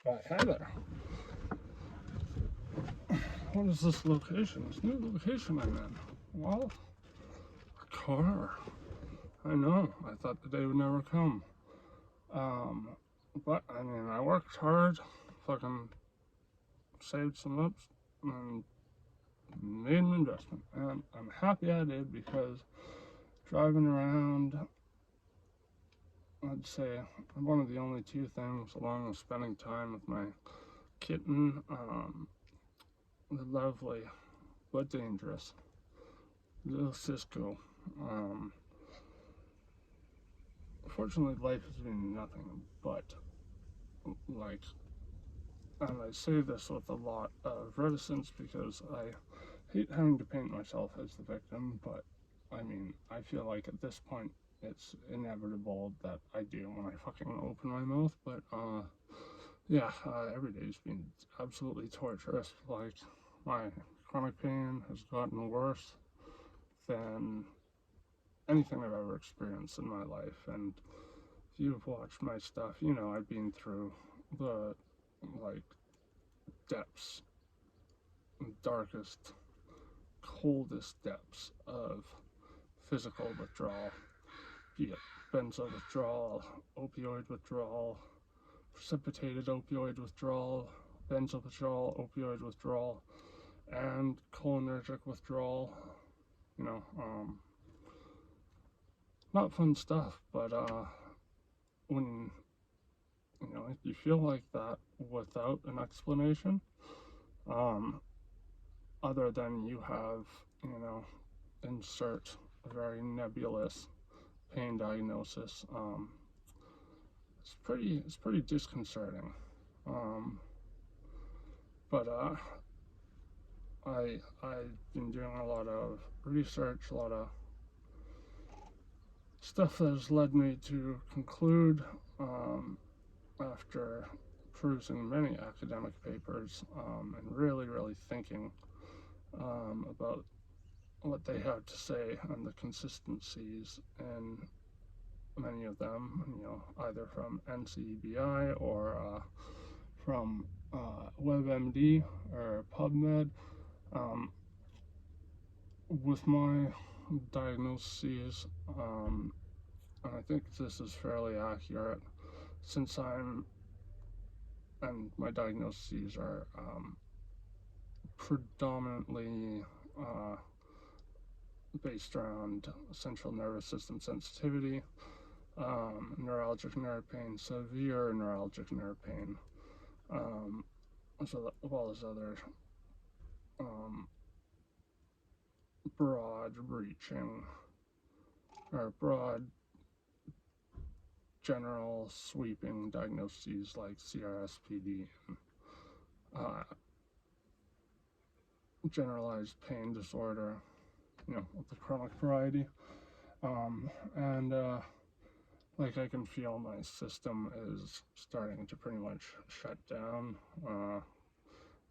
Hi there. What is this location? This new location I'm in? Well, a car. I know. I thought the day would never come. But I mean, I worked hard, fucking saved some ups, and made an investment. And I'm happy I did because driving around, I'd say one of the only two things, along with spending time with my kitten, the lovely but dangerous little Cisco. Fortunately, life has been nothing but like, and I say this with a lot of reticence because I hate having to paint myself as the victim, but I mean, I feel like at this point it's inevitable that I do when I fucking open my mouth. But yeah, every day's been absolutely torturous. Like, my chronic pain has gotten worse than anything I've ever experienced in my life. And if you've watched my stuff, you know I've been through the like depths, darkest, coldest depths of physical withdrawal, be it benzo withdrawal, opioid withdrawal, precipitated opioid withdrawal, benzo withdrawal, opioid withdrawal, and cholinergic withdrawal. You know, not fun stuff, but when you feel like that without an explanation, other than you have, insert a very nebulous pain diagnosis, it's pretty disconcerting. But I've been doing a lot of research, a lot of stuff that has led me to conclude, after perusing many academic papers, and really thinking about what they have to say and the consistencies in many of them, either from NCBI or from WebMD or PubMed. With my diagnoses, and I think this is fairly accurate, since my diagnoses are predominantly based around central nervous system sensitivity, neuralgic nerve pain, severe neuralgic nerve pain, as well as other broad reaching or broad general sweeping diagnoses like CRSPD and generalized pain disorder, of the chronic variety. And like, I can feel my system is starting to pretty much shut down.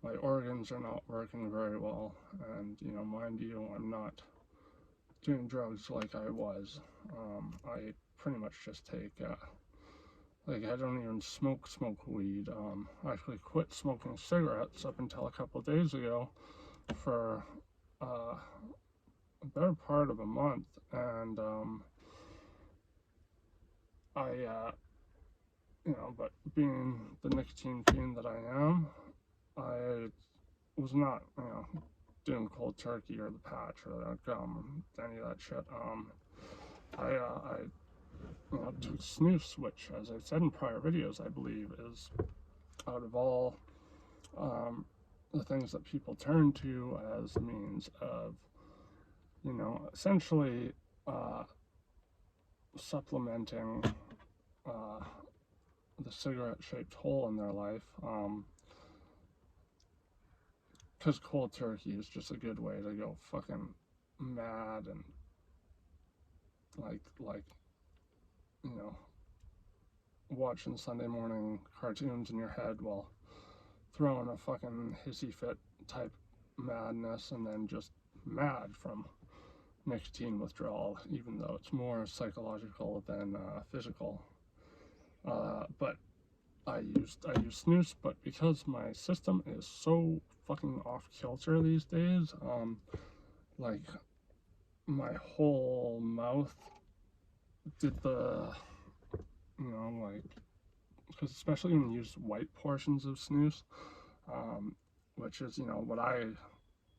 My organs are not working very well, and mind you, I'm not doing drugs like I was. I pretty much just take I don't even smoke weed. I actually quit smoking cigarettes up until a couple of days ago for a better part of a month, and but being the nicotine fiend that I am, I was not, doing cold turkey or the patch or the gum, any of that shit. I took snus, which, as I've said in prior videos, I believe is, out of all the things that people turn to as a means of, essentially supplementing the cigarette-shaped hole in their life, because cold turkey is just a good way to go fucking mad and like watching Sunday morning cartoons in your head while throwing a fucking hissy fit type madness, and then just mad from nicotine withdrawal, even though it's more psychological than physical. But I I use snus, but because my system is so fucking off kilter these days, like my whole mouth did the, like, because especially when you use white portions of snus, which is, what I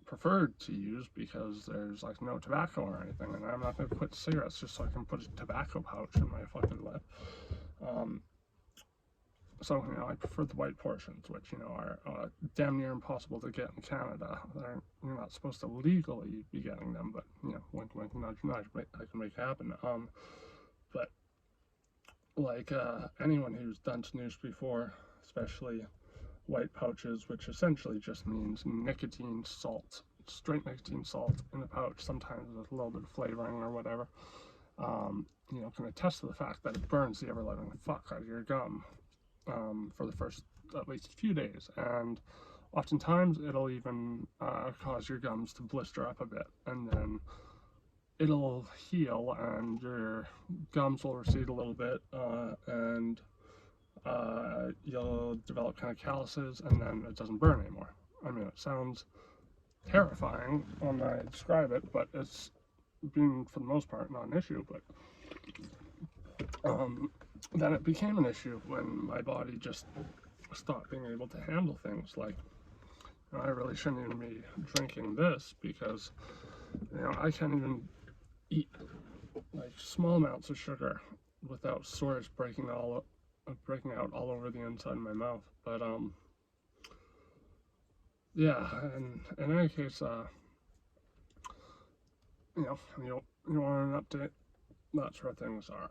preferred to use because there's like no tobacco or anything, and I'm not going to quit cigarettes just so I can put a tobacco pouch in my fucking lip. So, I prefer the white portions, which, are damn near impossible to get in Canada. You're not supposed to legally be getting them, but, wink, wink, nudge, nudge, I can make it happen. But, like, anyone who's done snus before, especially white pouches, which essentially just means nicotine salt, straight nicotine salt in a pouch, sometimes with a little bit of flavoring or whatever, can attest to the fact that it burns the ever-living fuck out of your gum for the first at least few days, and oftentimes it'll even cause your gums to blister up a bit, and then it'll heal and your gums will recede a little bit, and you'll develop kind of calluses, and then it doesn't burn anymore. I mean, it sounds terrifying when I describe it, but it's been, for the most part, not an issue. But then it became an issue when my body just stopped being able to handle things. Like, I really shouldn't even be drinking this because, I can't even eat like small amounts of sugar without sores breaking out all over the inside of my mouth. But yeah, and in any case, you want an update? That's where things are.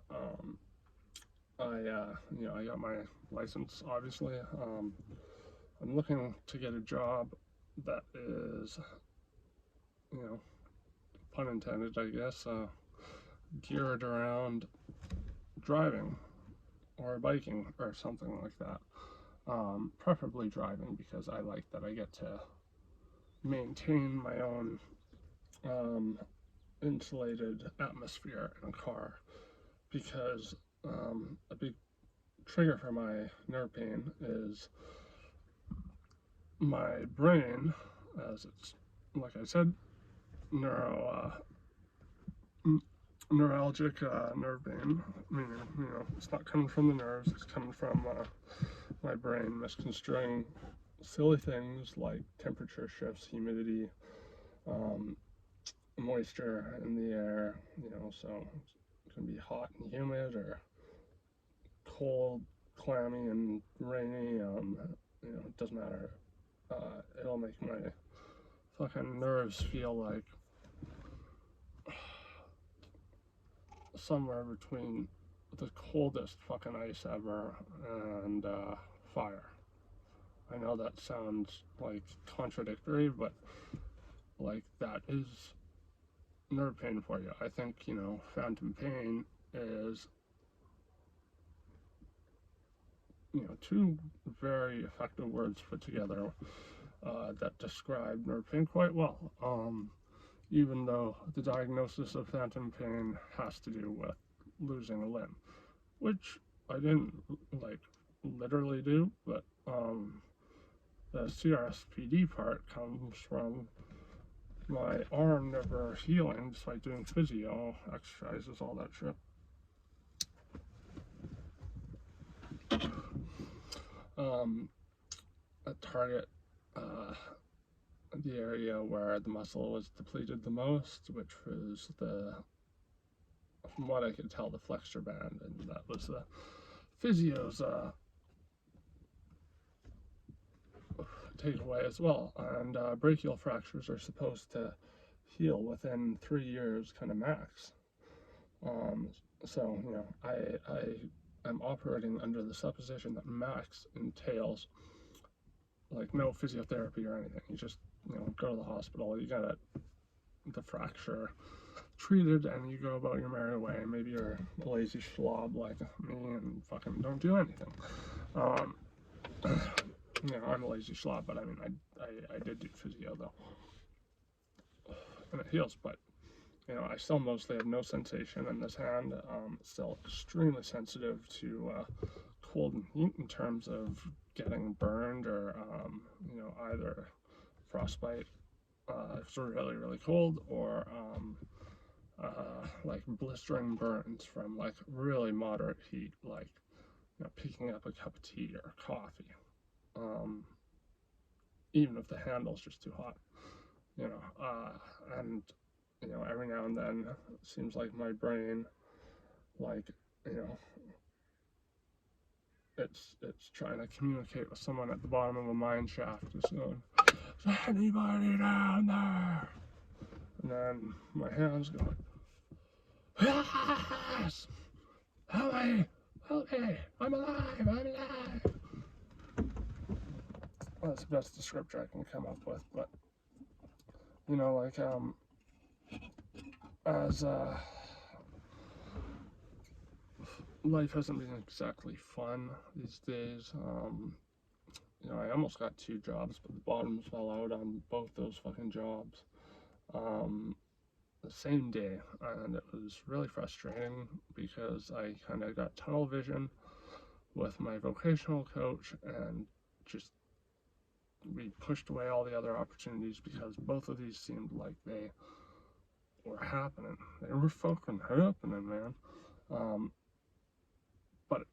I got my license, obviously. I'm looking to get a job that is, pun intended, I guess, geared around driving or biking or something like that. Preferably driving, because I like that I get to maintain my own insulated atmosphere in a car, because a big trigger for my nerve pain is my brain, as it's, like I said, neuralgic nerve pain, meaning, it's not coming from the nerves, it's coming from my brain misconstruing silly things like temperature shifts, humidity, moisture in the air, so it can be hot and humid or cold, clammy and rainy, it doesn't matter. It'll make my fucking nerves feel like somewhere between the coldest fucking ice ever and fire. I know that sounds like contradictory, but like that is nerve pain for you. I think, phantom pain is, two very effective words put together that describe nerve pain quite well. Even though the diagnosis of phantom pain has to do with losing a limb, which I didn't like literally do, but the CRSPD part comes from my arm never healing despite doing physio exercises, all that shit. A target the area where the muscle was depleted the most, which was from what I could tell, the flexor band, and that was the physio's takeaway as well. And brachial fractures are supposed to heal within 3 years, kind of max. So, I'm operating under the supposition that max entails like no physiotherapy or anything. You just, go to the hospital, you get the fracture treated, and you go about your merry way. Maybe you're a lazy slob like me and fucking don't do anything. I'm a lazy slob, but I mean, I did do physio though, and it heals, but I still mostly have no sensation in this hand. It's still extremely sensitive to cold and heat in terms of getting burned or, either frostbite if it's really, really cold, or like blistering burns from like really moderate heat, like picking up a cup of tea or coffee, even if the handle's just too hot, and every now and then it seems like my brain, like, it's trying to communicate with someone at the bottom of a mine shaft, just going, "Is anybody down there?" And then my hands go, "Yes! Help me! Help me! I'm alive! I'm alive!" Well, that's the best descriptor I can come up with, but, as, life hasn't been exactly fun these days. I almost got 2 jobs, but the bottoms fell out on both those fucking jobs. The same day, and it was really frustrating because I kind of got tunnel vision with my vocational coach, and just we pushed away all the other opportunities because both of these seemed like they were happening. They were fucking happening, man. But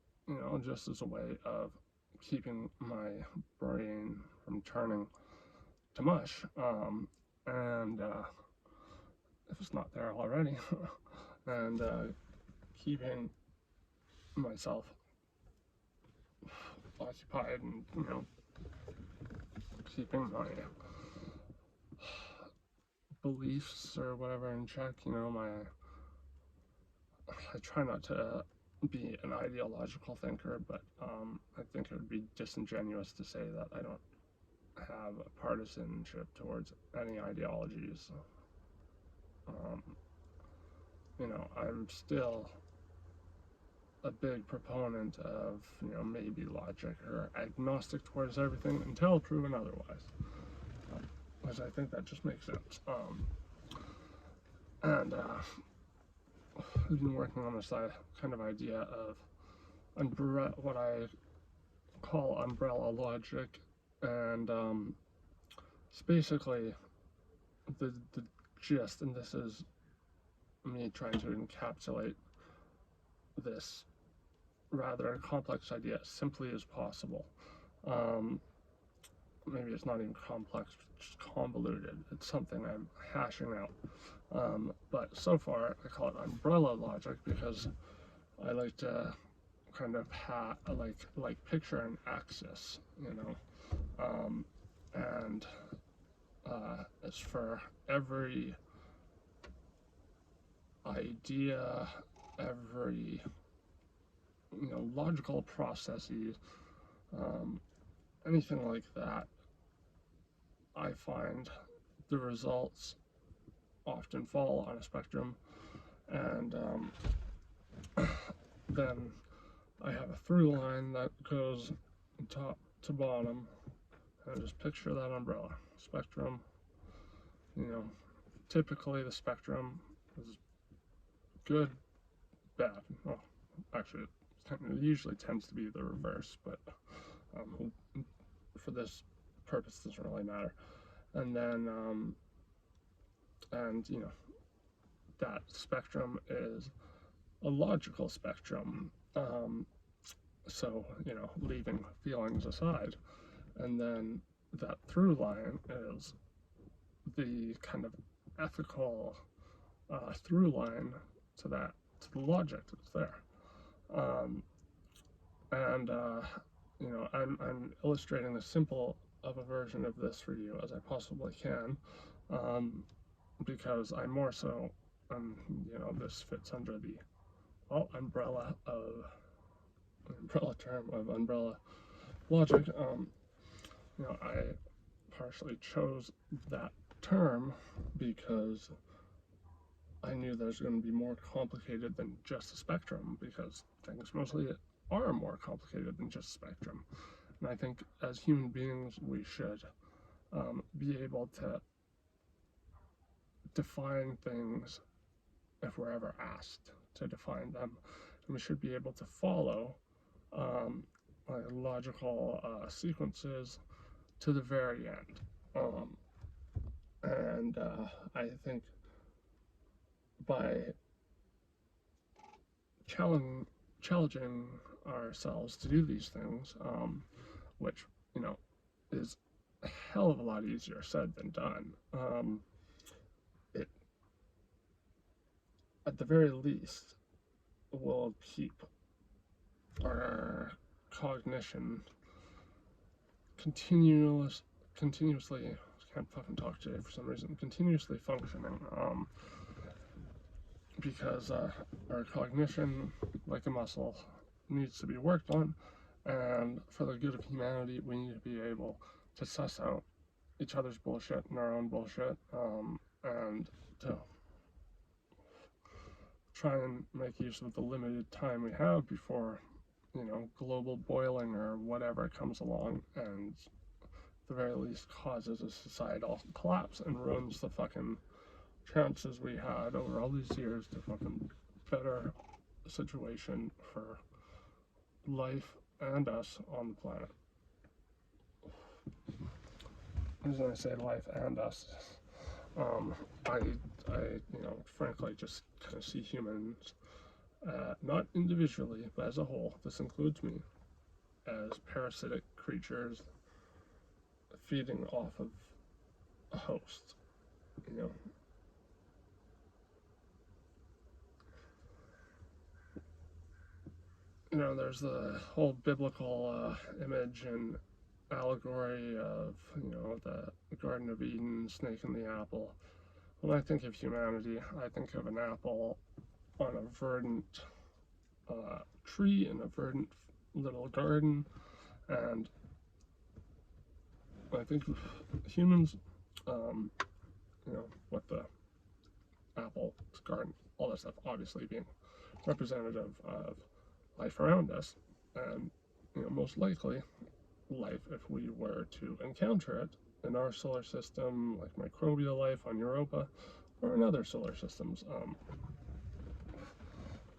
just as a way of keeping my brain from turning to mush, and if it's not there already, and keeping myself occupied, and keeping my beliefs or whatever in check. I try not to be an ideological thinker, but I think it would be disingenuous to say that I don't have a partisanship towards any ideologies. I'm still a big proponent of, maybe logic, or agnostic towards everything until proven otherwise, because I think that just makes sense. And I've been working on this kind of idea of what I call umbrella logic, and it's basically the gist, and this is me trying to encapsulate this rather complex idea as simply as possible. Maybe it's not even complex, just convoluted. It's something I'm hashing out. But so far, I call it umbrella logic because I like to kind of picture an axis, and it's for every idea, every logical processes, anything like that. I find the results often fall on a spectrum, and then I have a through line that goes top to bottom, and just picture that umbrella spectrum. Typically the spectrum is good, bad. Well, actually, it usually tends to be the reverse, but for this purpose, it doesn't really matter. And then, that spectrum is a logical spectrum. So, leaving feelings aside. And then that through line is the kind of ethical through line to the logic that's there. I'm illustrating as simple of a version of this for you as I possibly can, because I'm more so, this fits under the umbrella term of umbrella logic. I partially chose that term because I knew there's going to be more complicated than just a spectrum, because things mostly are more complicated than just spectrum. And I think as human beings, we should be able to define things if we're ever asked to define them. And we should be able to follow logical sequences to the very end. And I think by challenging ourselves to do these things, which, is a hell of a lot easier said than done, it, at the very least, will keep our cognition continuously, can't fucking talk today for some reason, continuously functioning, because our cognition, like a muscle, needs to be worked on, and for the good of humanity, we need to be able to suss out each other's bullshit and our own bullshit, and to try and make use of the limited time we have before, global boiling or whatever comes along and at the very least causes a societal collapse and ruins the fucking chances we had over all these years to fucking better the situation for life and us on the planet. The reason I say life and us, I frankly just kind of see humans, not individually, but as a whole, this includes me, as parasitic creatures feeding off of a host, there's the whole biblical image and allegory of, the Garden of Eden, snake and the apple. When I think of humanity, I think of an apple on a verdant tree in a verdant little garden, and I think of humans, with the apple, garden, all that stuff, obviously being representative of life around us, and most likely life if we were to encounter it in our solar system, like microbial life on Europa or in other solar systems.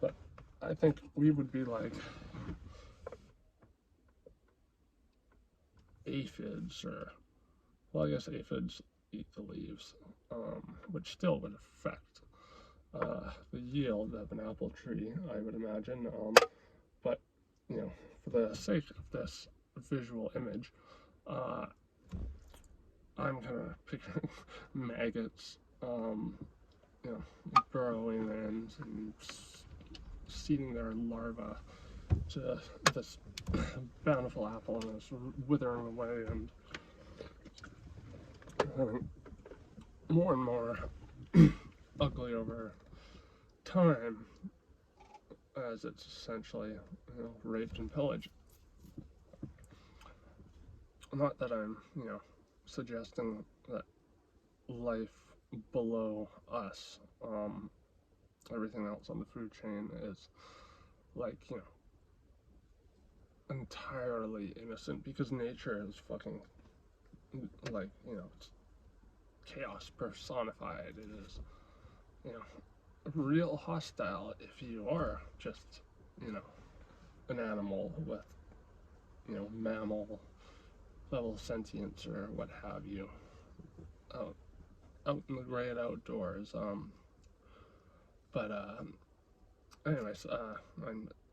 But I think we would be like aphids, or, well, I guess aphids eat the leaves, which still would affect the yield of an apple tree, I would imagine. But, for the sake of this visual image, I'm kind of picturing maggots, burrowing in and seeding their larvae to this bountiful apple, and it's withering away and becoming more and more ugly over time as it's essentially, raped and pillaged. Not that I'm, suggesting that life below us, everything else on the food chain, is like, entirely innocent, because nature is fucking, like, it's chaos personified. It is, real hostile if you are just, an animal with, mammal level sentience or what have you, out in the great outdoors. But anyways,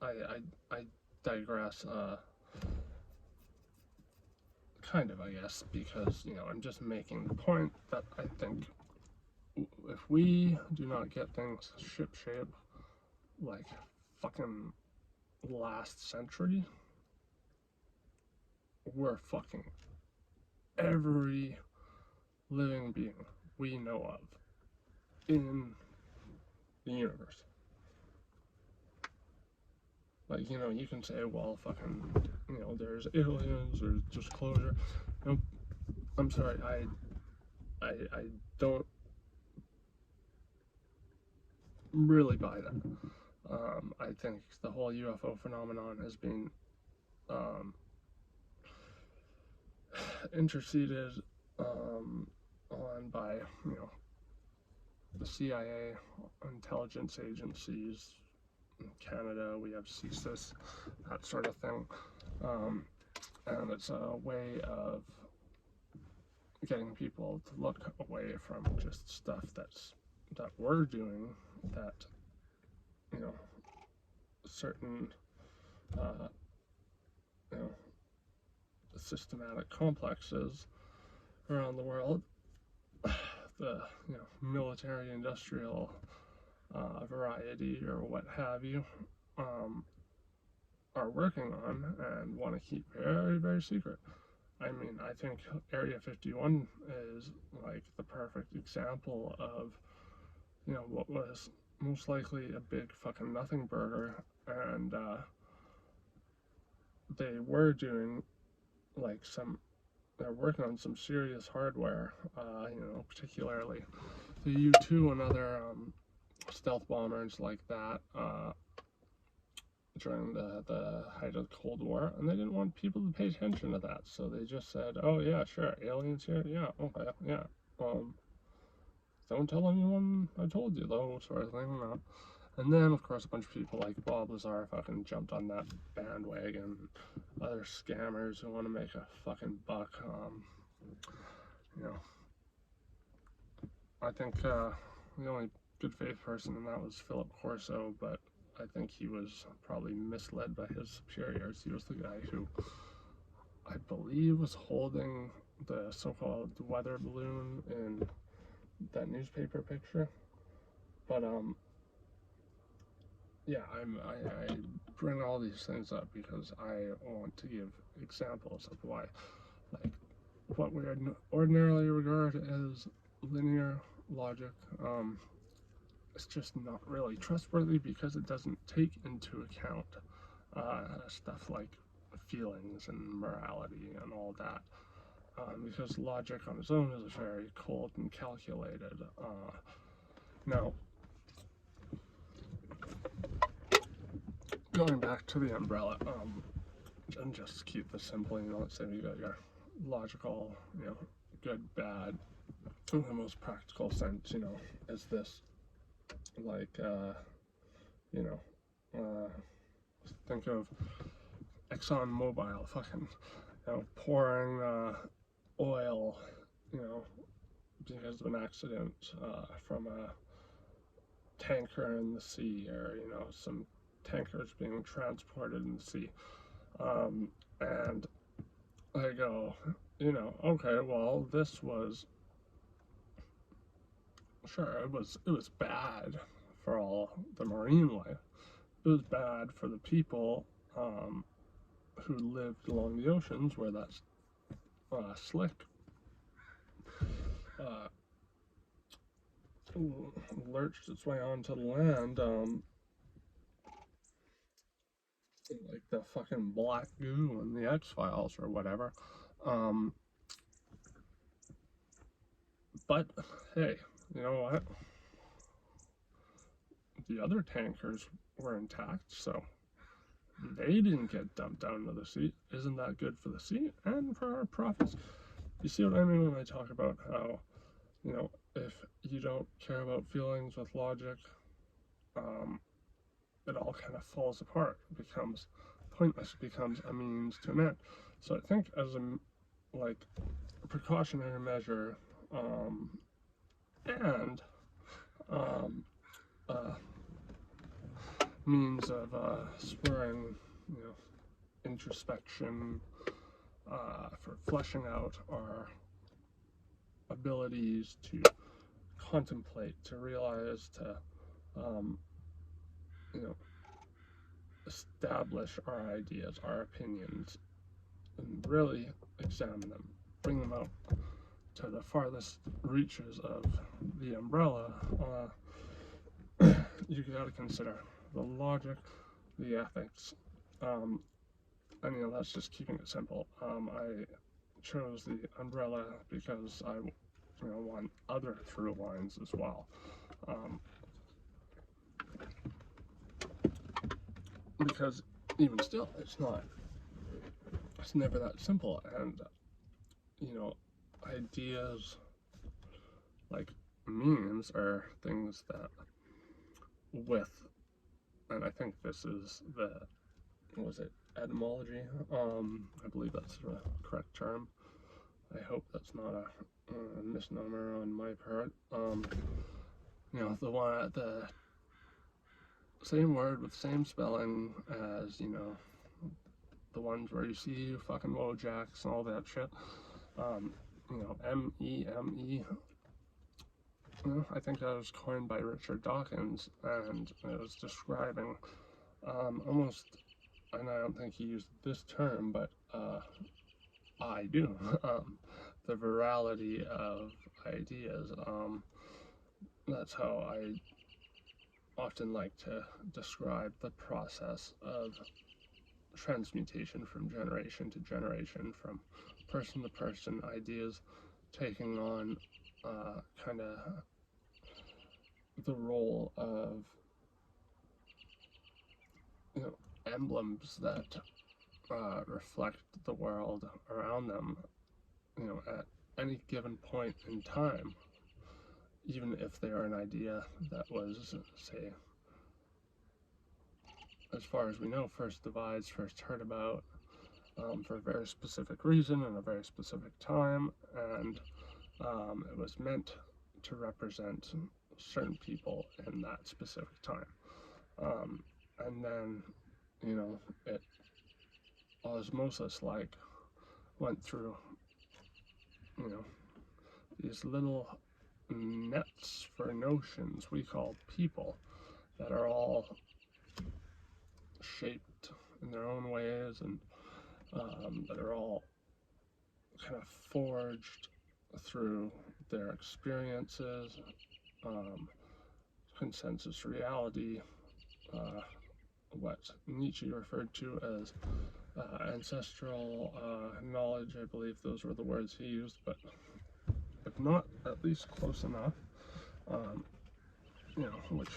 I digress. Kind of, I guess, because I'm just making the point that I think if we do not get things shipshape like fucking last century, we're fucking every living being we know of in the universe. Like, you can say, well, fucking, there's aliens, there's disclosure. I'm sorry, I don't really buy that. I think the whole UFO phenomenon has been interceded on by, the CIA, intelligence agencies. In Canada, we have CSIS, that sort of thing. And it's a way of getting people to look away from just stuff that we're doing, that, you know, certain you know, systematic complexes around the world, the military industrial variety or what have you, are working on and want to keep very, very secret. I mean, I think Area 51 is like the perfect example of, what was most likely a big fucking nothing burger, and they were doing like they're working on some serious hardware, particularly the U-2 and other stealth bombers like that, during the height of the Cold War, and they didn't want people to pay attention to that, so they just said, oh yeah, sure, aliens here, yeah, okay, yeah, don't tell anyone I told you though, sort of thing. And then, of course, a bunch of people like Bob Lazar fucking jumped on that bandwagon, other scammers who want to make a fucking buck. I think the only good faith person in that was Philip Corso, but I think he was probably misled by his superiors. He was the guy who, I believe, was holding the so-called weather balloon in that newspaper picture. But yeah, I bring all these things up because I want to give examples of why, like, what we ordinarily regard as linear logic, it's just not really trustworthy because it doesn't take into account stuff like feelings and morality and all that. Because logic on its own is very cold and calculated. Now, going back to the umbrella, and just keep this simple, let's say you got your logical, good, bad, in the most practical sense, is this, like, think of ExxonMobil fucking, pouring oil, because of an accident from a tanker in the sea, or, some tankers being transported in the sea. And I go, okay, well, this was, sure, it was bad for all the marine life. It was bad for the people who lived along the oceans where that slick lurched its way onto the land, like the fucking black goo in the X-Files or whatever. But hey, you know what? The other tankers were intact, so they didn't get dumped down to the sea. Isn't that good for the sea and for our profits? You see what I mean when I talk about how, if you don't care about feelings with logic, it all kind of falls apart. It becomes pointless. It becomes a means to an end. So I think as a precautionary measure, and means of spurring, introspection, for fleshing out our abilities to contemplate, to realize, to establish our ideas, our opinions, and really examine them, bring them out to the farthest reaches of the umbrella. You gotta consider the logic, the ethics, and that's just keeping it simple. I chose the umbrella because I want other through lines as well. Because even still, it's never that simple, and ideas like memes are things that and I think this is the, etymology. I believe that's the correct term. I hope that's not a misnomer on my part. The same word with same spelling as, the ones where you see fucking Wojaks and all that shit. M-E-M-E. I think that was coined by Richard Dawkins, and it was describing almost, and I don't think he used this term, but I do, the virality of ideas. That's how I often like to describe the process of transmutation from generation to generation, from person to person, ideas taking on kind of the role of emblems that reflect the world around them, at any given point in time, even if they are an idea that was, say, as far as we know, first devised, first heard about, for a very specific reason and a very specific time, and it was meant to represent certain people in that specific time. And then, it osmosis like went through, these little nets for notions we call people that are all shaped in their own ways, and that are all kind of forged through their experiences, consensus reality, what Nietzsche referred to as ancestral knowledge. I believe those were the words he used, but if not, at least close enough. Which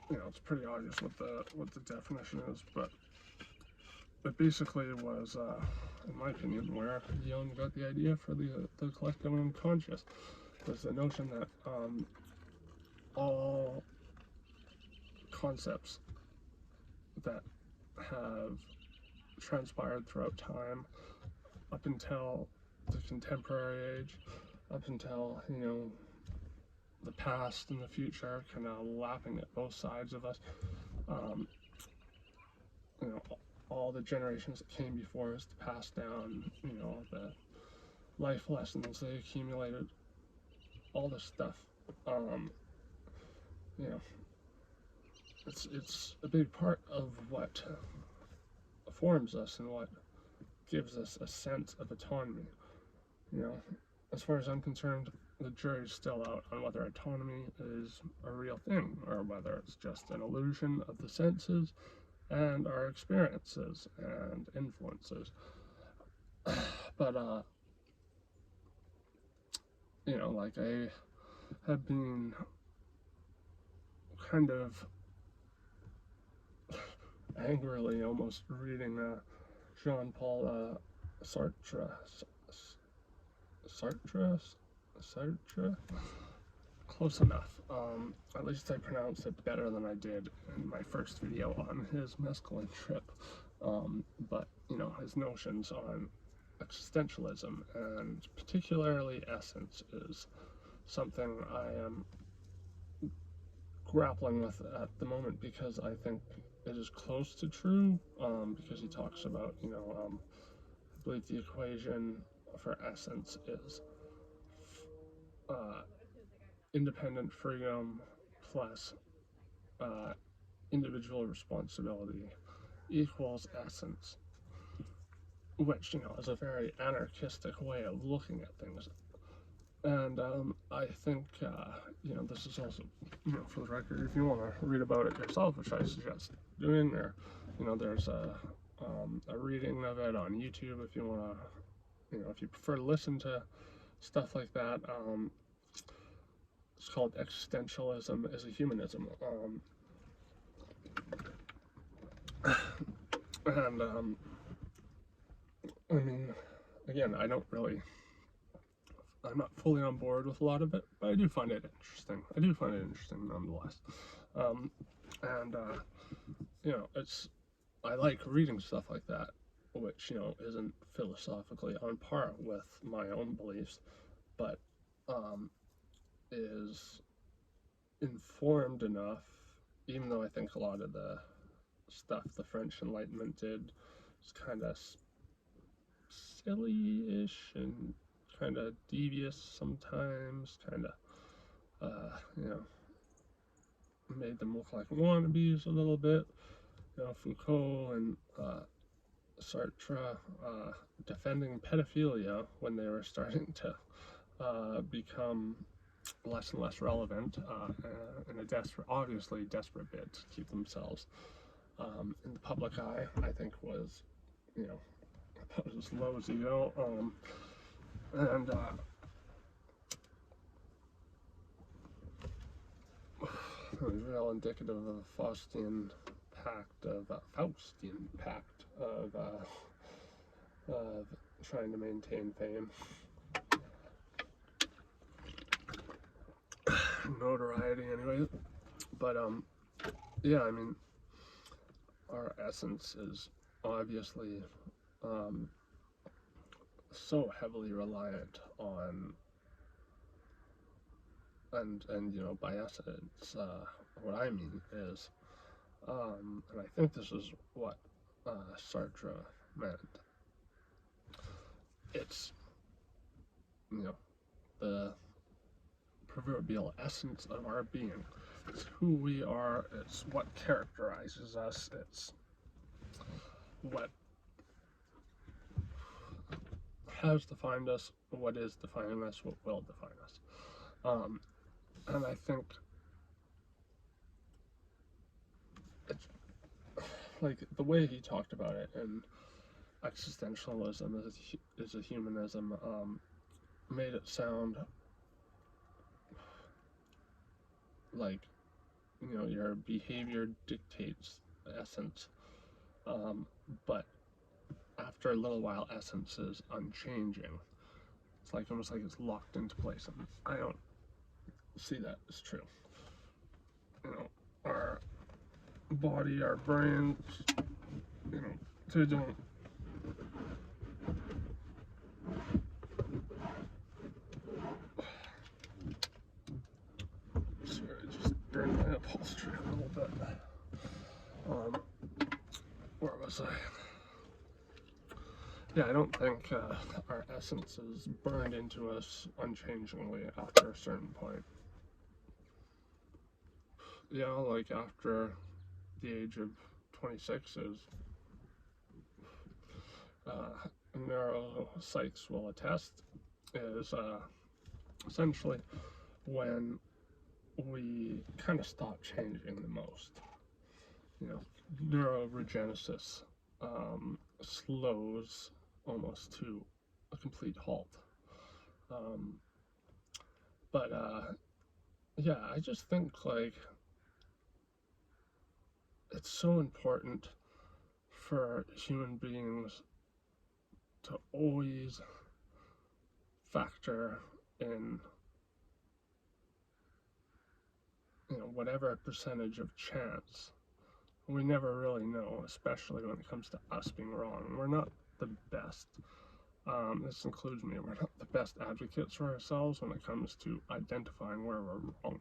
it's pretty obvious what the definition is, but it basically was, in my opinion, where Jung got the idea for the collective unconscious. Was the notion that all concepts that have transpired throughout time, up until the contemporary age, up until, the past and the future, kind of lapping at both sides of us, all the generations that came before us to pass down, the life lessons they accumulated, all this stuff, it's a big part of what forms us and what gives us a sense of autonomy. As far as I'm concerned, the jury's still out on whether autonomy is a real thing or whether it's just an illusion of the senses and our experiences and influences. But like, I have been kind of angrily almost reading Jean-Paul Sartre, close enough. At least I pronounced it better than I did in my first video on his mescaline trip. But his notions on existentialism, and particularly essence, is something I am grappling with at the moment, because I think it is close to true, because he talks about, I believe the equation for essence is independent freedom plus individual responsibility equals essence, which, is a very anarchistic way of looking at things. And I think, this is also, for the record, if you want to read about it yourself, which I suggest doing, or, there's a reading of it on YouTube if you want to, if you prefer to listen to stuff like that. It's called Existentialism as a Humanism. And, I mean, again, I'm not fully on board with a lot of it, but I do find it interesting. Nonetheless. I like reading stuff like that, which, isn't philosophically on par with my own beliefs, but um, is informed enough, even though I think a lot of the stuff the French Enlightenment did is kind of silly-ish and kind of devious sometimes, kind of, made them look like wannabes a little bit. Foucault and Sartre defending pedophilia when they were starting to become less and less relevant in a obviously desperate bid to keep themselves in the public eye, I think was, about as low as you go. And it was real indicative of a Faustian pact of trying to maintain fame, notoriety, anyway. But yeah, I mean, our essence is obviously so heavily reliant on, and by essence, what I mean is, and I think this is what Sartre meant. It's, the proverbial essence of our being. It's who we are, it's what characterizes us, it's what has defined us, what is defining us, what will define us. And I think it's like the way he talked about it, and existentialism is a humanism, made it sound like, your behavior dictates essence, but after a little while, essence is unchanging. It's like almost like it's locked into place, and I don't see that as true. Our body, our brains, they don't. Sorry, I just burned my upholstery a little bit. Where was I? Yeah, I don't think our essence is burned into us unchangingly after a certain point. Yeah, like after the age of 26 is, neuropsychs will attest, is essentially when we kind of stop changing the most. Neurogenesis slows almost to a complete halt. But yeah, I just think like it's so important for human beings to always factor in, whatever percentage of chance. We never really know, especially when it comes to us being wrong. We're not the best. This includes me. We're not the best advocates for ourselves when it comes to identifying where we're wrong.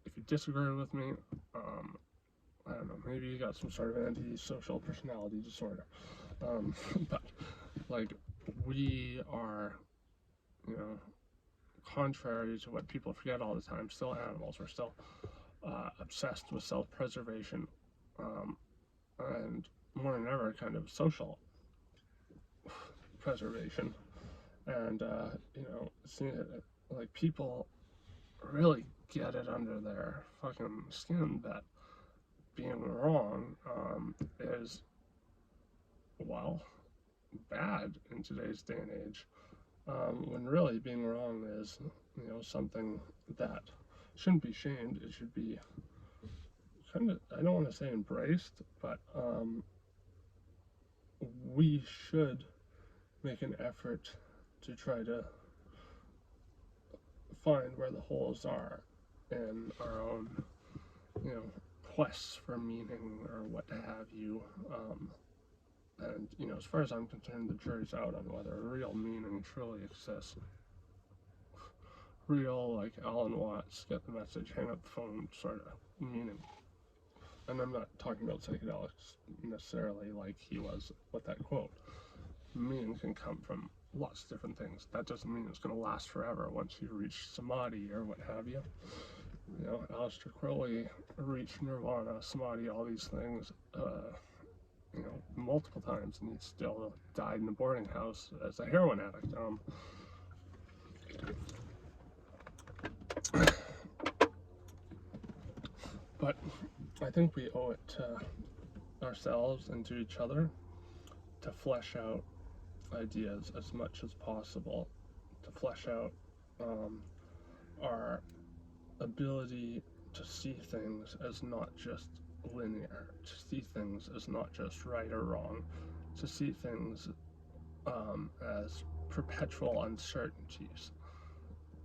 If you disagree with me, I don't know, maybe you got some sort of antisocial personality disorder. But, like, we are, contrary to what people forget all the time, still animals. We're still obsessed with self-preservation, and more than ever, kind of social preservation. And, like, people really get it under their fucking skin that being wrong is, well, bad in today's day and age, when really being wrong is, something that shouldn't be shamed. It should be kind of, I don't want to say embraced, but we should make an effort to try to find where the holes are in our own, quests for meaning or what have you. And, you know, as far as I'm concerned, the jury's out on whether real meaning truly exists. Real, like Alan Watts, get the message, hang up the phone sort of meaning. And I'm not talking about psychedelics necessarily like he was with that quote. Meaning can come from lots of different things. That doesn't mean it's going to last forever once you reach samadhi or what have you. You know, Aleister Crowley reached nirvana, samadhi, all these things, you know, multiple times, and he still died in a boarding house as a heroin addict. But I think we owe it to ourselves and to each other to flesh out ideas as much as possible, to flesh out our ability to see things as not just linear, to see things as not just right or wrong, to see things as perpetual uncertainties.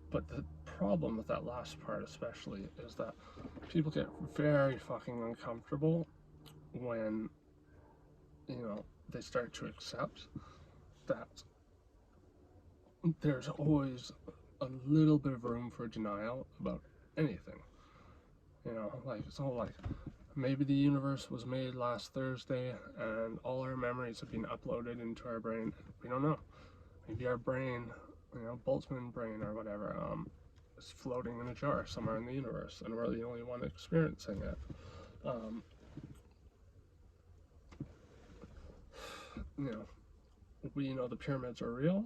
But the problem with that last part especially is that people get very fucking uncomfortable when, you know, they start to accept that there's always a little bit of room for denial about anything. You know, like, it's all like, maybe the universe was made last Thursday and all our memories have been uploaded into our brain. We don't know. Maybe our brain, you know, Boltzmann brain or whatever, is floating in a jar somewhere in the universe and we're the only one experiencing it. You know, we know the pyramids are real,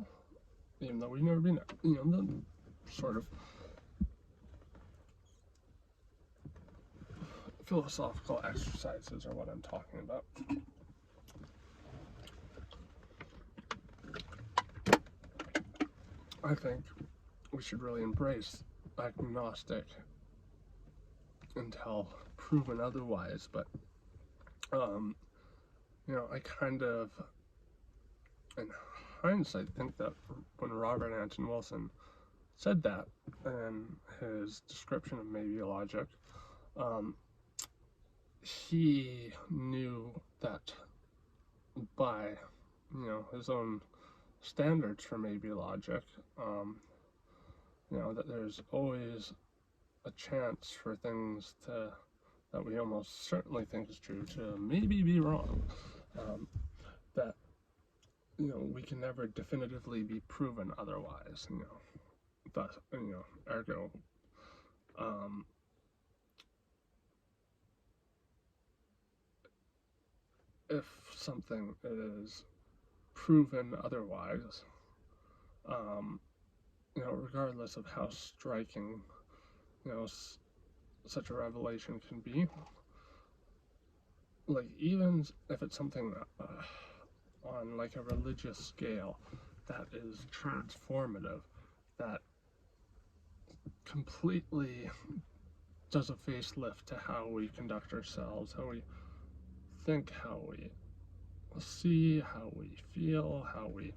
even though we've never been there. You know, the sort of philosophical exercises are what I'm talking about. I think we should really embrace agnostic until proven otherwise, but you know, I kind of, in hindsight, think that when Robert Anton Wilson said that in his description of maybe logic, he knew that by, you know, his own standards for maybe logic, you know, that there's always a chance for things to, that we almost certainly think is true, to maybe be wrong. That, you know, we can never definitively be proven otherwise, you know, thus, you know, ergo, if something is proven otherwise, you know, regardless of how striking, you know, such a revelation can be, like, even if it's something on like a religious scale that is transformative, that completely does a facelift to how we conduct ourselves, how we think, how we see, how we feel, how we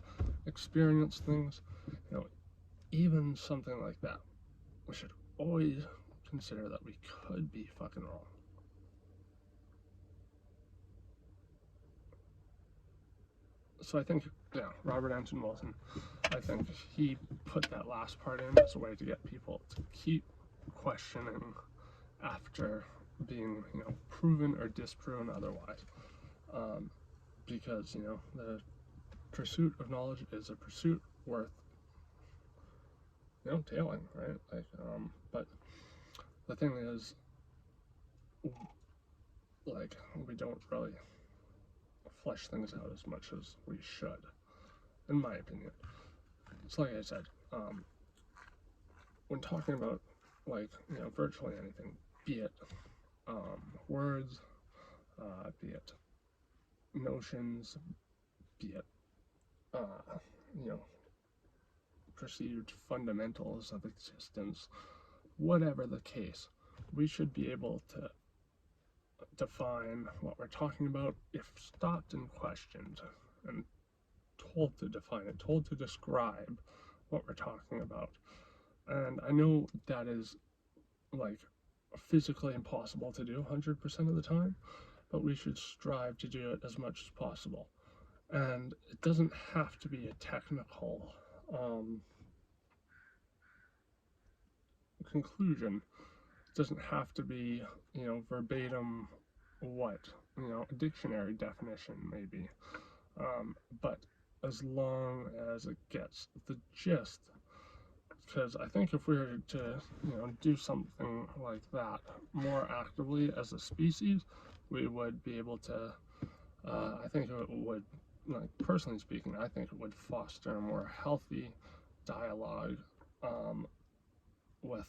experience things, you know, even something like that, we should always consider that we could be fucking wrong. So I think, yeah, Robert Anton Wilson, I think he put that last part in as a way to get people to keep questioning after being, you know, proven or disproven otherwise. Because, you know, the pursuit of knowledge is a pursuit worth, you know, tailing, right? Like, but the thing is, like, we don't really flesh things out as much as we should, in my opinion. It's like I said, when talking about, like, you know, virtually anything, be it words, be it notions, be it, you know, perceived fundamentals of existence, whatever the case, we should be able to define what we're talking about if stopped and questioned and told to define it, told to describe what we're talking about. And I know that is, like, physically impossible to do 100% of the time, but we should strive to do it as much as possible. And it doesn't have to be a technical conclusion. It doesn't have to be, verbatim what, a dictionary definition maybe. But as long as it gets the gist, because I think if we were to, do something like that more actively as a species, we would be able to, I think it would, like, personally speaking, I think it would foster a more healthy dialogue with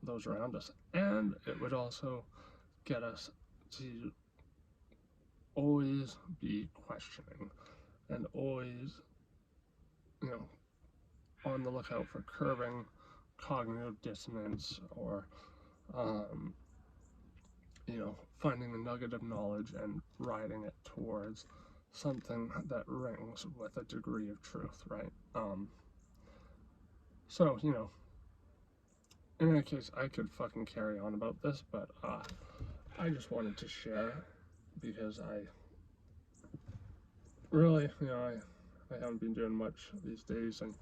those around us, and it would also get us to always be questioning and always, on the lookout for curbing cognitive dissonance, or finding a nugget of knowledge and riding it towards something that rings with a degree of truth, right? So, in any case, I could fucking carry on about this, but I just wanted to share, because I really, I haven't been doing much these days, and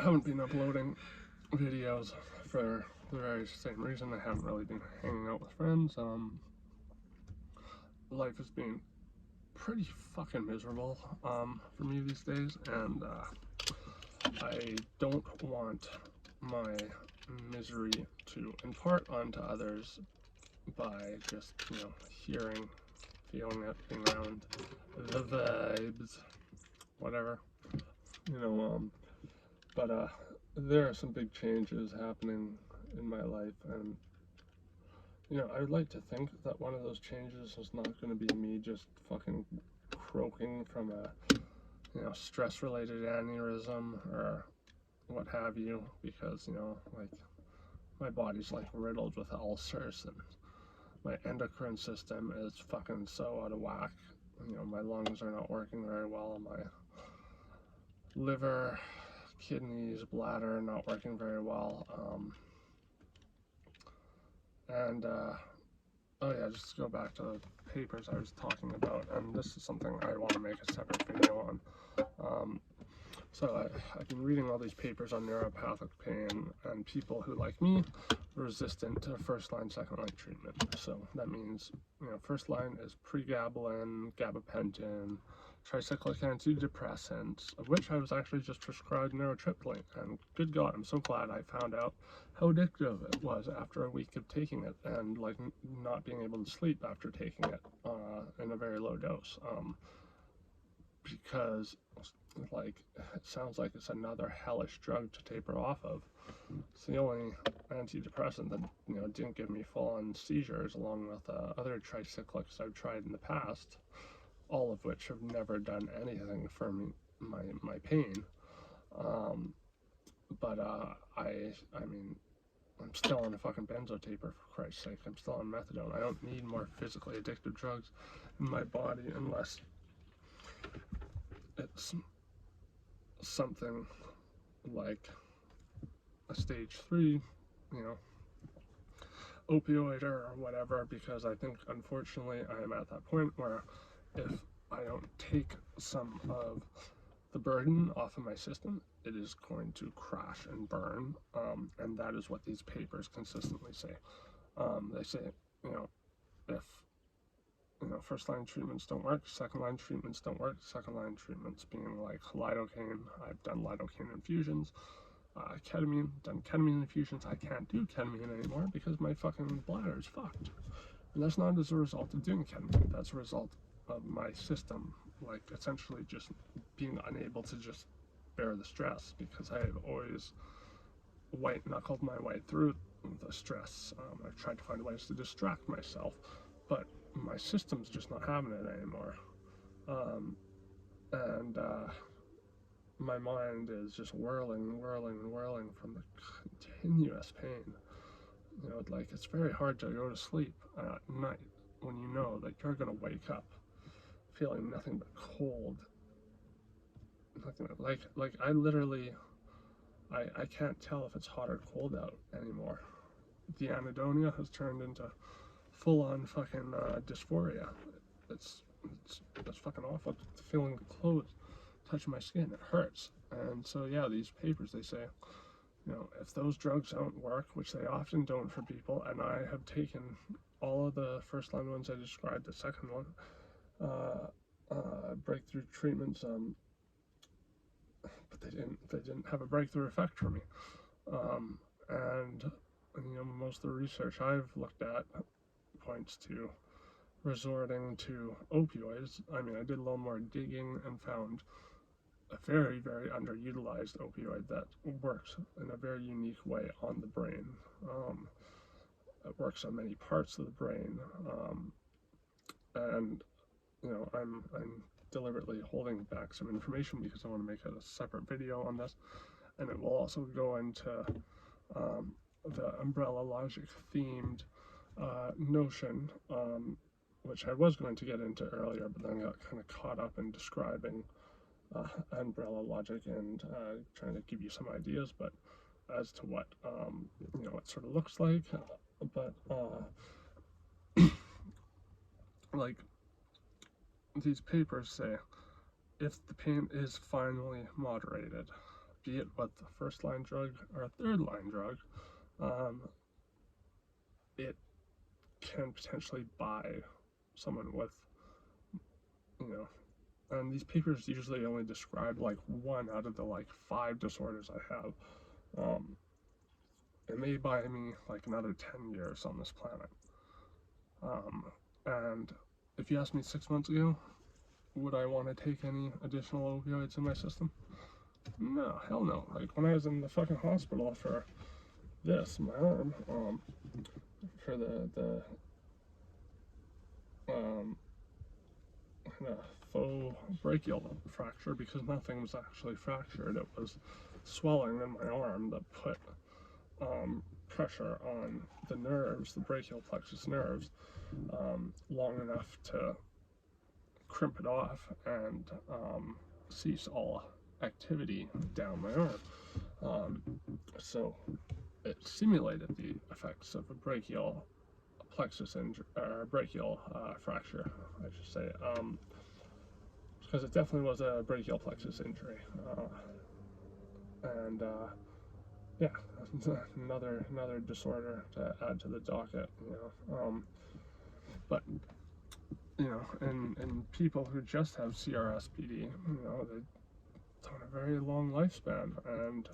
haven't been uploading videos for the very same reason. I haven't really been hanging out with friends. Life has been pretty fucking miserable for me these days, and I don't want my misery to impart onto others by just, hearing, feeling it, being around the vibes, whatever, but there are some big changes happening in my life, and I would like to think that one of those changes is not going to be me just fucking croaking from a stress-related aneurysm or what have you, because like, my body's like riddled with ulcers, and my endocrine system is fucking so out of whack. My lungs are not working very well, my liver, kidneys, bladder not working very well, and oh yeah, just to go back to the papers I was talking about, and this is something I want to make a separate video on. So I've been reading all these papers on neuropathic pain and people who, like me, are resistant to first-line, second-line treatment. So that means, first line is pregabalin, gabapentin, tricyclic antidepressants, of which I was actually just prescribed neurotriptyline. And good God, I'm so glad I found out how addictive it was after a week of taking it, and like not being able to sleep after taking it in a very low dose. Because, like, it sounds like it's another hellish drug to taper off of. It's the only antidepressant that, didn't give me full-on seizures, along with other tricyclics I've tried in the past, all of which have never done anything for me, my pain. But I mean, I'm still on a fucking benzotaper, for Christ's sake. I'm still on methadone. I don't need more physically addictive drugs in my body unless it's something like a stage 3, opioid or whatever, because I think, unfortunately, I am at that point where if I don't take some of the burden off of my system, it is going to crash and burn, and that is what these papers consistently say. They say, if first-line treatments don't work, second-line treatments don't work. Second-line treatments being like lidocaine. I've done lidocaine infusions. Ketamine, done ketamine infusions. I can't do ketamine anymore because my fucking bladder is fucked. And that's not as a result of doing ketamine. That's a result of my system, like, essentially just being unable to just bear the stress, because I have always white-knuckled my way through the stress. I've tried to find ways to distract myself, but my system's just not having it anymore. And my mind is just whirling from the continuous pain. Like, it's very hard to go to sleep at night when you know that you're gonna wake up feeling nothing but cold. Nothing like I literally I can't tell if it's hot or cold out anymore. The anhedonia has turned into full-on fucking dysphoria. It's, it's fucking awful. Feeling the clothes touching my skin, it hurts. And so yeah, these papers, they say, you know, if those drugs don't work, which they often don't for people, and I have taken all of the first line ones I described, the second one, breakthrough treatments, but they didn't have a breakthrough effect for me. And you know, most of the research I've looked at points to resorting to opioids. I mean, I did a little more digging and found a very, very underutilized opioid that works in a very unique way on the brain. It works on many parts of the brain, and you know, I'm deliberately holding back some information because I want to make a separate video on this, and it will also go into the umbrella logic themed notion, which I was going to get into earlier, but then I got kind of caught up in describing umbrella logic and trying to give you some ideas, but as to what you know, it sort of looks like, but like these papers say, if the pain is finally moderated, be it with the first line drug or a third line drug, it can potentially buy someone with, you know, and these papers usually only describe like one out of the like 5 disorders I have. It may buy me like another 10 years on this planet. And if you asked me 6 months ago, would I want to take any additional opioids in my system? No, hell no. Like when I was in the fucking hospital for this, my arm, for the faux brachial fracture, because nothing was actually fractured, it was swelling in my arm that put pressure on the nerves, the brachial plexus nerves, long enough to crimp it off and cease all activity down my arm. So it simulated the effects of a brachial plexus injury, or brachial fracture, I should say, because it definitely was a brachial plexus injury, and yeah, another disorder to add to the docket, you know. But you know, and people who just have CRSPD, you know, they don't have a very long lifespan, and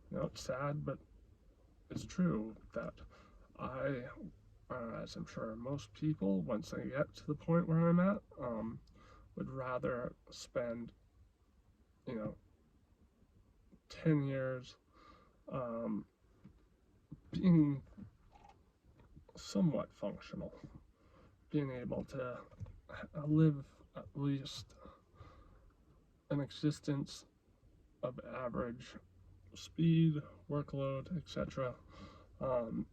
you know, it's sad, but it's true that I, as I'm sure most people, once they get to the point where I'm at, would rather spend, you know, 10 years being somewhat functional, being able to live at least an existence of average speed, workload, etc. You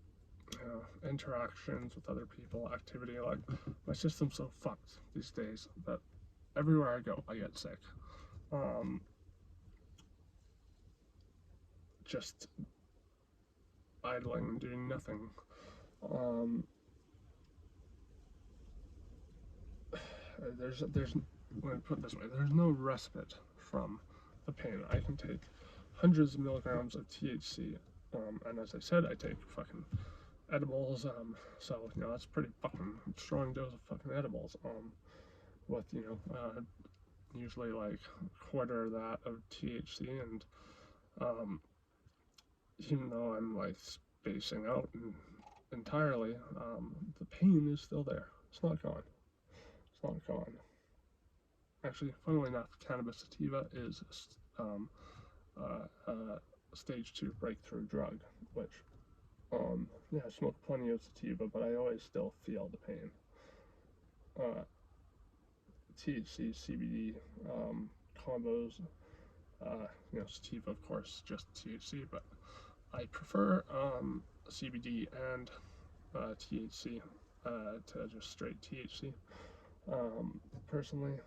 know, interactions with other people, activity. Like, my system's so fucked these days that everywhere I go, I get sick. Just idling and doing nothing. There's let me put it this way, there's no respite from the pain. I can take hundreds of milligrams of THC, and as I said, I take fucking edibles, so, you know, that's pretty fucking strong dose of fucking edibles, with, you know, usually like a quarter of that of THC, and, even though I'm like spacing out entirely, the pain is still there. It's not gone. It's not gone. Actually, funnily enough, cannabis sativa is stage 2 breakthrough drug, which, yeah, I smoke plenty of sativa, but I always still feel the pain. THC, CBD, combos, you know, sativa, of course, just THC, but I prefer CBD and THC to just straight THC. Personally,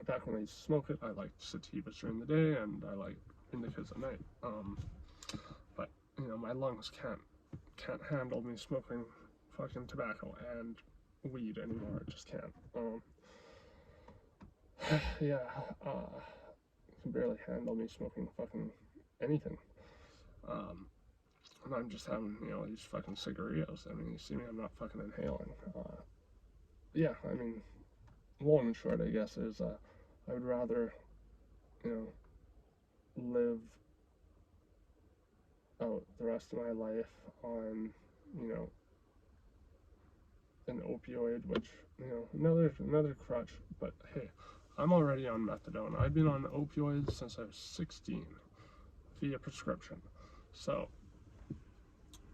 back when I used to smoke it, I liked sativas during the day, and I like indicas at night. But you know, my lungs can't handle me smoking fucking tobacco and weed anymore. It just can't. Yeah, can barely handle me smoking fucking anything. And I'm just having, you know, these fucking cigarillos. I mean, you see me, I'm not fucking inhaling. Yeah, I mean, long and short, I guess, is I would rather, you know, live out the rest of my life on, you know, an opioid, which, you know, another crutch, but hey, I'm already on methadone. I've been on opioids since I was 16 via prescription, so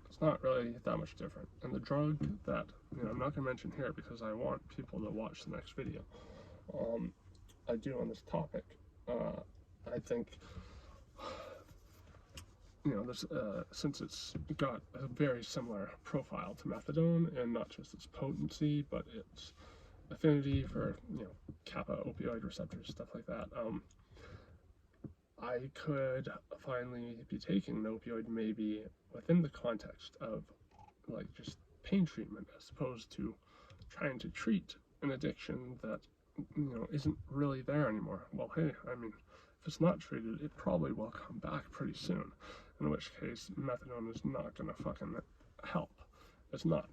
it's not really that much different. And the drug that, you know, I'm not going to mention here because I want people to watch the next video I do on this topic, I think, you know, this since it's got a very similar profile to methadone, and not just its potency, but its affinity for, you know, kappa opioid receptors, stuff like that. I could finally be taking an opioid maybe within the context of like just pain treatment, as opposed to trying to treat an addiction that, you know, isn't really there anymore. Well, hey, I mean, if it's not treated, it probably will come back pretty soon. In which case, methadone is not gonna fucking help. It's not.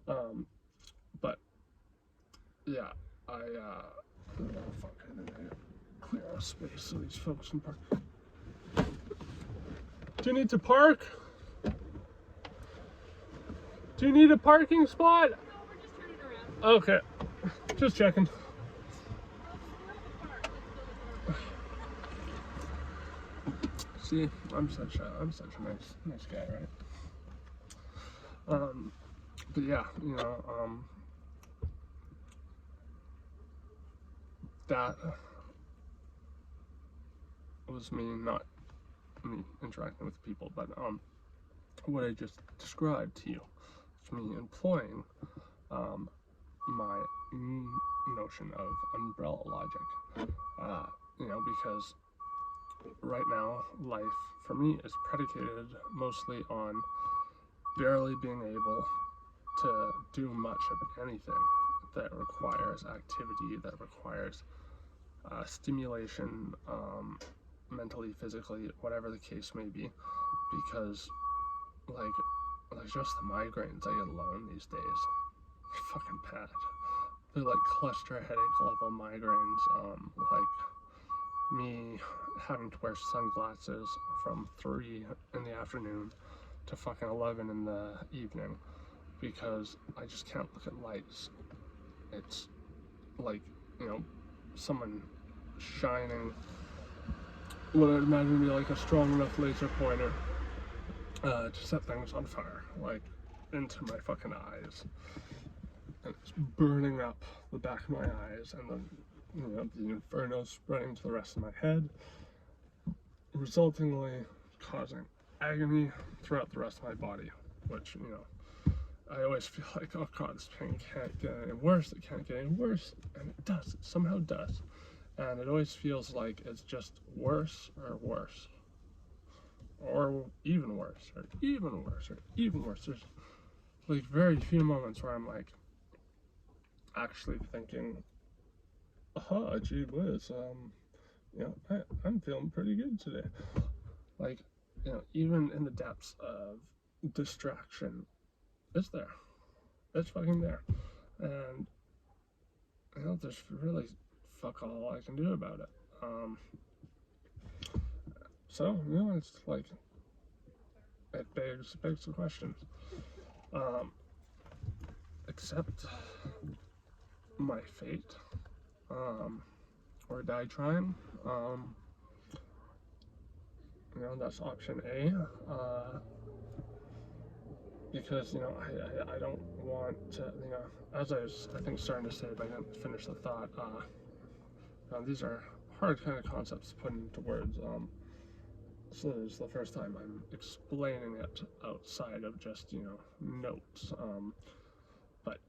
But yeah, oh fuck, I need to clear a space so these folks can park. Do you need to park? Do you need a parking spot? No, we're just turning around. Okay, just checking. See, I'm such a nice guy, right? But yeah, you know, that was not me interacting with people, but what I just described to you is me employing my notion of umbrella logic. You know, because right now life for me is predicated mostly on barely being able to do much of anything that requires activity, that requires stimulation, mentally, physically, whatever the case may be, because like just the migraines I get alone these days, fucking bad. They're like cluster headache level migraines, like me having to wear sunglasses from 3 in the afternoon to fucking 11 in the evening because I just can't look at lights. It's like, you know, someone shining what I'd imagine to be like a strong enough laser pointer to set things on fire, like into my fucking eyes. And it's burning up the back of my eyes, and then, you know, the inferno spreading to the rest of my head, resultingly causing agony throughout the rest of my body, which, you know, I always feel like, oh god, this pain can't get any worse, it can't get any worse, and it does, it somehow does. And it always feels like it's just worse or worse. Or even worse, or even worse, or even worse. There's like very few moments where I'm like actually thinking, aha, gee whiz, you know, I'm feeling pretty good today. Like, you know, even in the depths of distraction, it's there. It's fucking there. And, you know, there's really fuck all I can do about it. So, you know, it's like, it begs the questions. Accept my fate, or die trying. You know, that's option A. Because, you know, I don't want to, you know, as I was, I think, starting to say, but I didn't finish the thought, you know, these are hard kind of concepts to put into words. So this is the first time I'm explaining it outside of just, you know, notes. But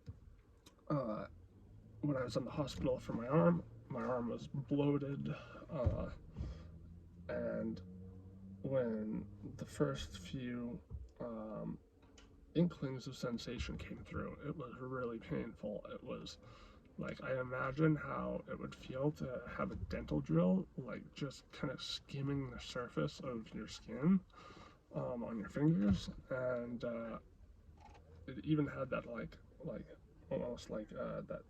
when I was in the hospital for my arm was bloated, and when the first few inklings of sensation came through, it was really painful. It was like, I imagine how it would feel to have a dental drill, like just kind of skimming the surface of your skin on your fingers, and it even had that like almost like that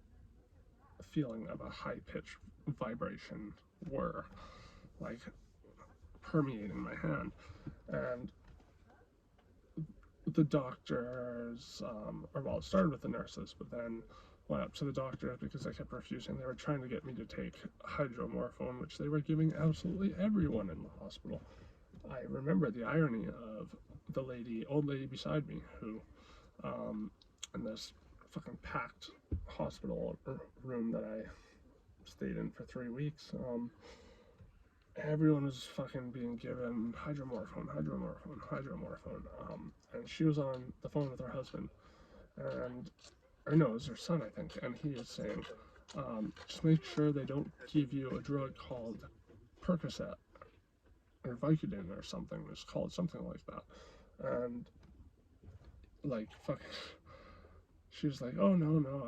feeling of a high-pitched vibration whir, like permeating my hand. And the doctors, or well, it started with the nurses, but then went up to the doctors because I kept refusing. They were trying to get me to take hydromorphone, which they were giving absolutely everyone in the hospital. I remember the irony of the old lady beside me, who, in this fucking packed hospital room that I stayed in for 3 weeks, everyone was fucking being given hydromorphone, and she was on the phone with her husband, or no, it was her son, I think, and he is saying, just make sure they don't give you a drug called Percocet, or Vicodin or something. It's called something like that. And like, fuck, she was like, oh no,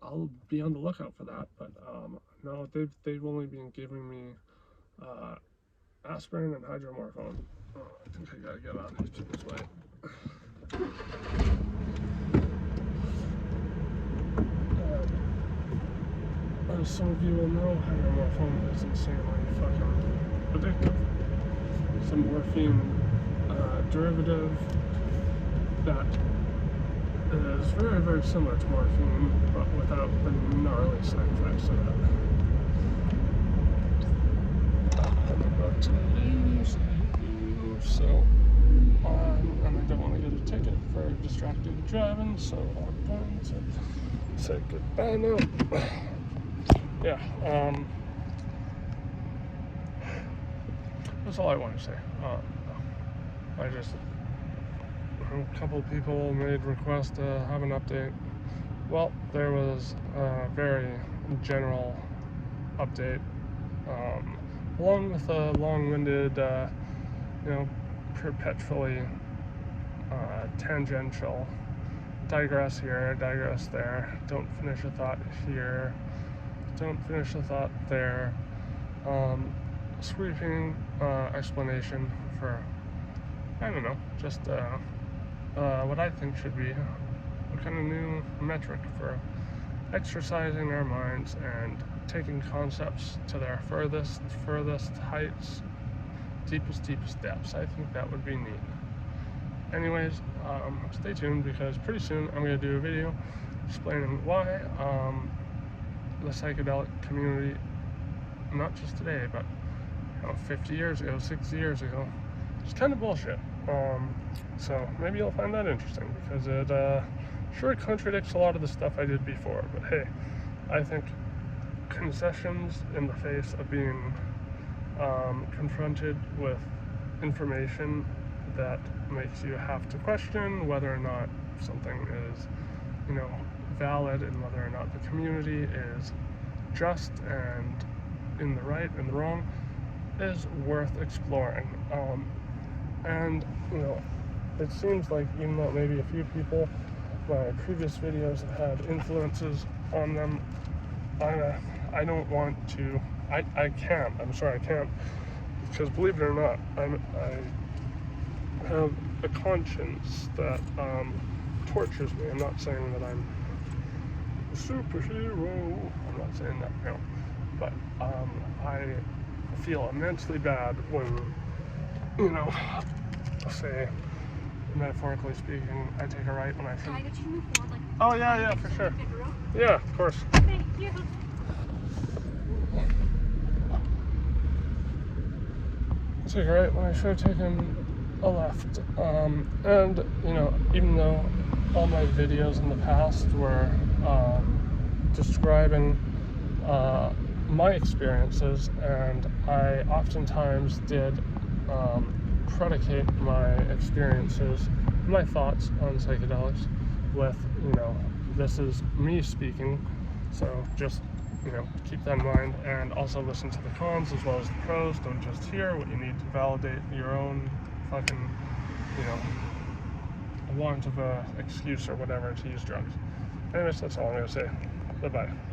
I'll be on the lookout for that, but no, they've only been giving me aspirin and hydromorphone. Oh, I think I gotta get out of these people's way. As some of you will know, hydromorphone is insanely fucking addictive. It's a morphine derivative that is very, very similar to morphine, but without the gnarly side effects of it. I'm about to leave, so and I don't want to get a ticket for distracted driving, so I'm going to say goodbye now. Yeah, that's all I want to say. A couple people made requests to have an update. Well, there was a very general update, along with a long-winded, perpetually tangential, digress here, digress there, don't finish a thought here, don't finish a thought there, sweeping explanation for, I don't know, just what I think should be a kind of new metric for exercising our minds and taking concepts to their furthest heights, deepest depths. I think that would be neat. Anyways, stay tuned, because pretty soon I'm going to do a video explaining why the psychedelic community, not just today, but 50 years ago, 60 years ago, it's kind of bullshit. So maybe you'll find that interesting, because it sure contradicts a lot of the stuff I did before. But hey, I think concessions in the face of being confronted with information that makes you have to question whether or not something is, valid, and whether or not the community is just and in the right and the wrong, is worth exploring. And it seems like, even though maybe a few people, my previous videos have had influences on them, I don't want to, I can't, because believe it or not, I have a conscience that tortures me. I'm not saying that I'm a superhero, I'm not saying that, but I feel immensely bad when, say, metaphorically speaking, I take a right when I should. Can I get you to move forward? Oh yeah, for sure. Yeah, of course. Thank you. Take a right when I should have taken a left. And even though all my videos in the past were describing my experiences, and I oftentimes did predicate my experiences, my thoughts on psychedelics with, this is me speaking, so just, keep that in mind, and also listen to the cons as well as the pros. Don't just hear what you need to validate your own fucking, want of a excuse or whatever to use drugs. Anyways, that's all I'm gonna say. Bye-bye.